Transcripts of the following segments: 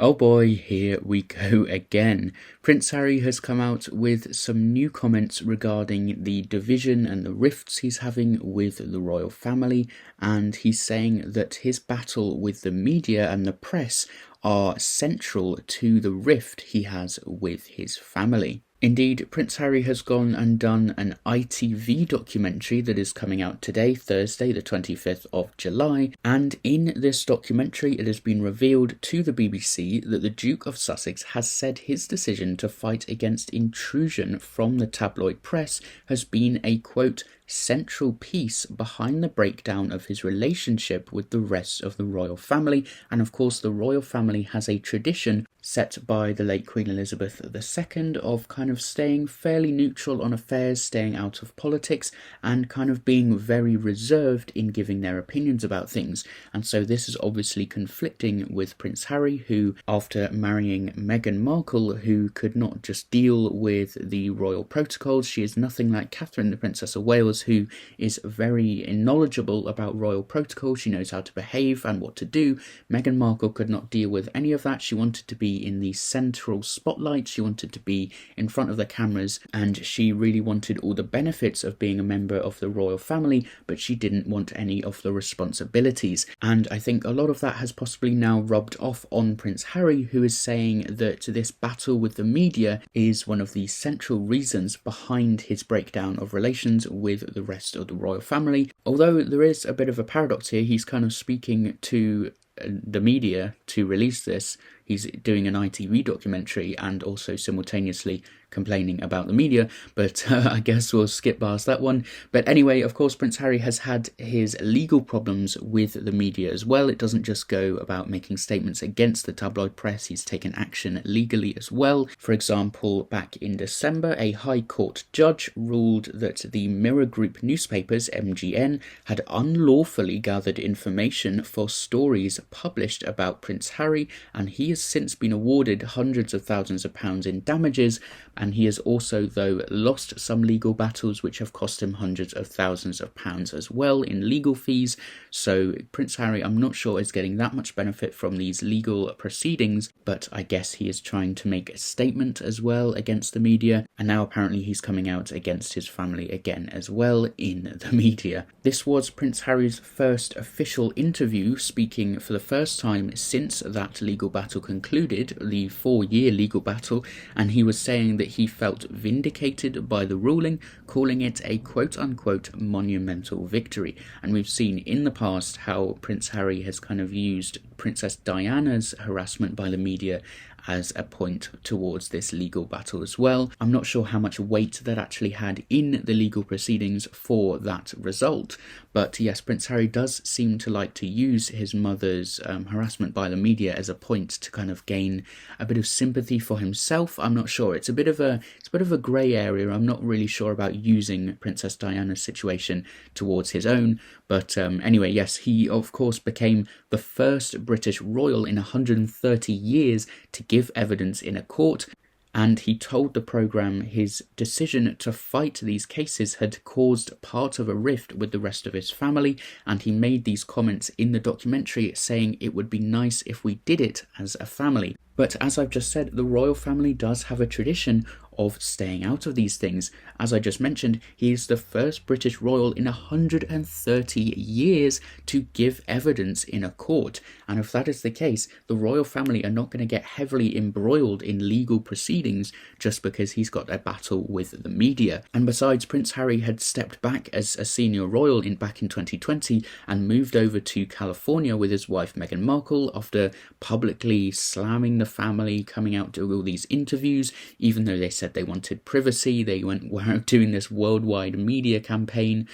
Oh boy, here we go again. Prince Harry has come out with some new comments regarding the division and the rifts he's having with the royal family, and he's saying that his battle with the media and the press are central to the rift he has with his family. Indeed, Prince Harry has gone and done an ITV documentary that is coming out today, Thursday, the 25th of July, and in this documentary it has been revealed to the BBC that the Duke of Sussex has said his decision to fight against intrusion from the tabloid press has been a, quote, central piece behind the breakdown of his relationship with the rest of the royal family. And of course, the royal family has a tradition set by the late Queen Elizabeth II of kind of staying fairly neutral on affairs, staying out of politics, and kind of being very reserved in giving their opinions about things. And so this is obviously conflicting with Prince Harry, who, after marrying Meghan Markle, who could not just deal with the royal protocols, she is nothing like Catherine, the Princess of Wales, who is very knowledgeable about royal protocol. She knows how to behave and what to do. Meghan Markle could not deal with any of that. She wanted to be in the central spotlight. She wanted to be in front of the cameras, and she really wanted all the benefits of being a member of the royal family, but she didn't want any of the responsibilities. And I think a lot of that has possibly now rubbed off on Prince Harry, who is saying that this battle with the media is one of the central reasons behind his breakdown of relations with the rest of the royal family. Although there is a bit of a paradox here, he's kind of speaking to the media to release this. He's doing an ITV documentary and also simultaneously complaining about the media, but I guess we'll skip past that one. But anyway, of course, Prince Harry has had his legal problems with the media as well. It doesn't just go about making statements against the tabloid press, he's taken action legally as well. For example, back in December, a High Court judge ruled that the Mirror Group newspapers, MGN, had unlawfully gathered information for stories published about Prince Harry, and he has since been awarded hundreds of thousands of pounds in damages, and he has also, though, lost some legal battles which have cost him hundreds of thousands of pounds as well in legal fees. So Prince Harry, I'm not sure, is getting that much benefit from these legal proceedings, but I guess he is trying to make a statement as well against the media, and now apparently he's coming out against his family again as well in the media. This was Prince Harry's first official interview, speaking for the first time since that legal battle concluded, the 4-year legal battle, and he was saying that he felt vindicated by the ruling, calling it a quote-unquote monumental victory. And we've seen in the past how Prince Harry has kind of used Princess Diana's harassment by the media as a point towards this legal battle as well. I'm not sure how much weight that actually had in the legal proceedings for that result, but yes, Prince Harry does seem to like to use his mother's harassment by the media as a point to kind of gain a bit of sympathy for himself. I'm not sure. It's a bit of a grey area. I'm not really sure about using Princess Diana's situation towards his own. But anyway, yes, he of course became the first British royal in 130 years to give evidence in a court, and he told the programme his decision to fight these cases had caused part of a rift with the rest of his family, and he made these comments in the documentary saying it would be nice if we did it as a family. But as I've just said, the royal family does have a tradition of staying out of these things. As I just mentioned, he is the first British royal in 130 years to give evidence in a court. And if that is the case, the royal family are not going to get heavily embroiled in legal proceedings just because he's got a battle with the media. And besides, Prince Harry had stepped back as a senior royal back in 2020 and moved over to California with his wife Meghan Markle after publicly slamming the family, coming out to all these interviews, even though they said they wanted privacy. They were doing this worldwide media campaign.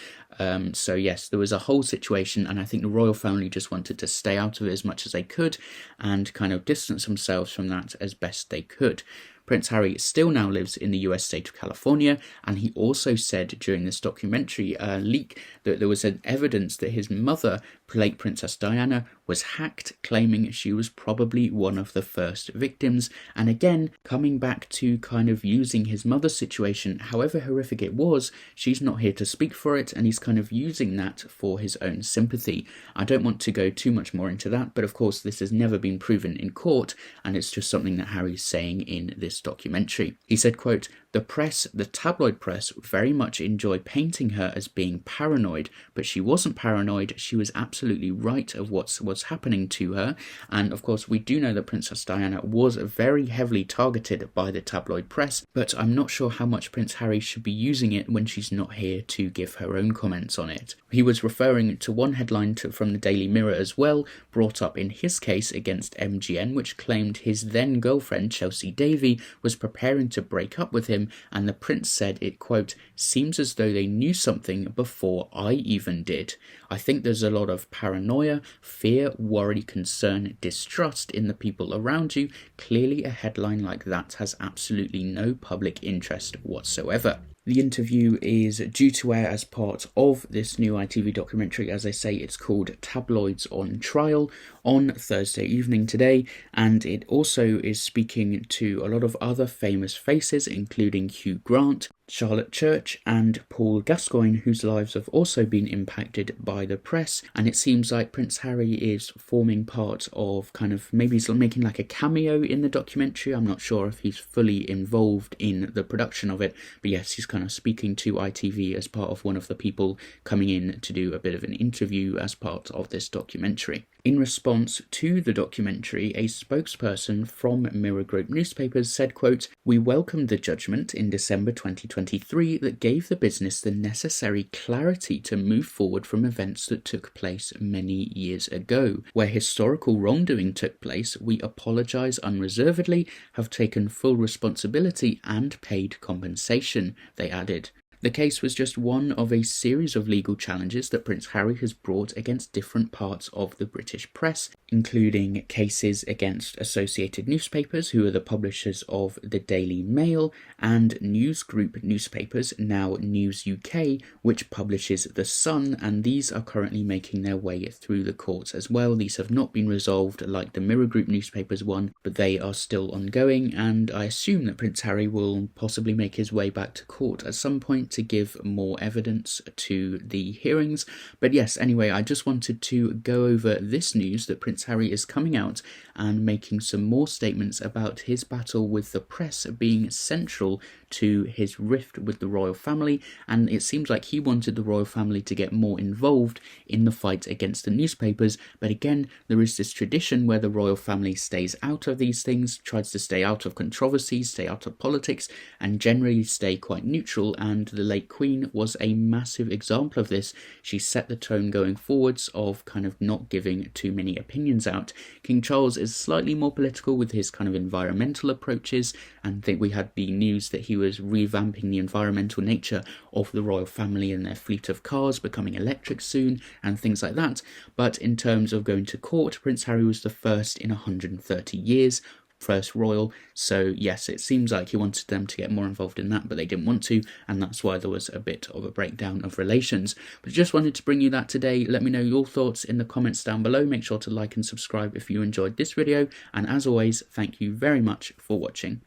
So yes, there was a whole situation, and I think the royal family just wanted to stay out of it as much as they could and kind of distance themselves from that as best they could. Prince Harry still now lives in the US state of California, and he also said during this documentary leak that there was an evidence that his mother, late Princess Diana, was hacked, claiming she was probably one of the first victims. And again, coming back to kind of using his mother's situation, however horrific it was, she's not here to speak for it, and he's kind of using that for his own sympathy. I don't want to go too much more into that, but of course this has never been proven in court, and it's just something that Harry's saying in this documentary. He said, quote, "The press, the tabloid press, very much enjoy painting her as being paranoid, but she wasn't paranoid. She was absolutely right of what's happening to her." And of course, we do know that Princess Diana was very heavily targeted by the tabloid press, but I'm not sure how much Prince Harry should be using it when she's not here to give her own comments on it. He was referring to one headline from the Daily Mirror as well, brought up in his case against MGN, which claimed his then girlfriend Chelsea Davy was preparing to break up with him, and the prince said it, quote, "seems as though they knew something before I even did. I think there's a lot of paranoia, fear, worry, concern, distrust in the people around you. Clearly a headline like that has absolutely no public interest whatsoever." The interview is due to air as part of this new ITV documentary. As I say, it's called Tabloids on Trial, on Thursday evening today, and it also is speaking to a lot of other famous faces, including Hugh Grant, Charlotte Church and Paul Gascoigne, whose lives have also been impacted by the press. And it seems like Prince Harry is forming part of kind of, maybe he's making like a cameo in the documentary. I'm not sure if he's fully involved in the production of it, but yes, he's kind of speaking to ITV as part of one of the people coming in to do a bit of an interview as part of this documentary. In response to the documentary, a spokesperson from Mirror Group newspapers said, quote, "We welcomed the judgment in December 2023 that gave the business the necessary clarity to move forward from events that took place many years ago. Where historical wrongdoing took place, we apologise unreservedly, have taken full responsibility and paid compensation," they added. The case was just one of a series of legal challenges that Prince Harry has brought against different parts of the British press, including cases against Associated Newspapers, who are the publishers of the Daily Mail, and News Group newspapers, now News UK, which publishes The Sun, and these are currently making their way through the courts as well. These have not been resolved like the Mirror Group newspapers one, but they are still ongoing, and I assume that Prince Harry will possibly make his way back to court at some point to give more evidence to the hearings. But yes, anyway, I just wanted to go over this news that Prince Harry is coming out and making some more statements about his battle with the press being central to his rift with the royal family, and it seems like he wanted the royal family to get more involved in the fight against the newspapers. But again, there is this tradition where the royal family stays out of these things, tries to stay out of controversies, stay out of politics, and generally stay quite neutral, and the late Queen was a massive example of this. She set the tone going forwards of kind of not giving too many opinions out. King Charles is slightly more political with his kind of environmental approaches, and I think we had the news that he was revamping the environmental nature of the royal family and their fleet of cars becoming electric soon and things like that. But in terms of going to court, Prince Harry was the first in 130 years, first royal. So yes, it seems like he wanted them to get more involved in that, but they didn't want to, and that's why there was a bit of a breakdown of relations. But just wanted to bring you that today. Let me know your thoughts in the comments down below. Make sure to like and subscribe if you enjoyed this video, and as always, thank you very much for watching.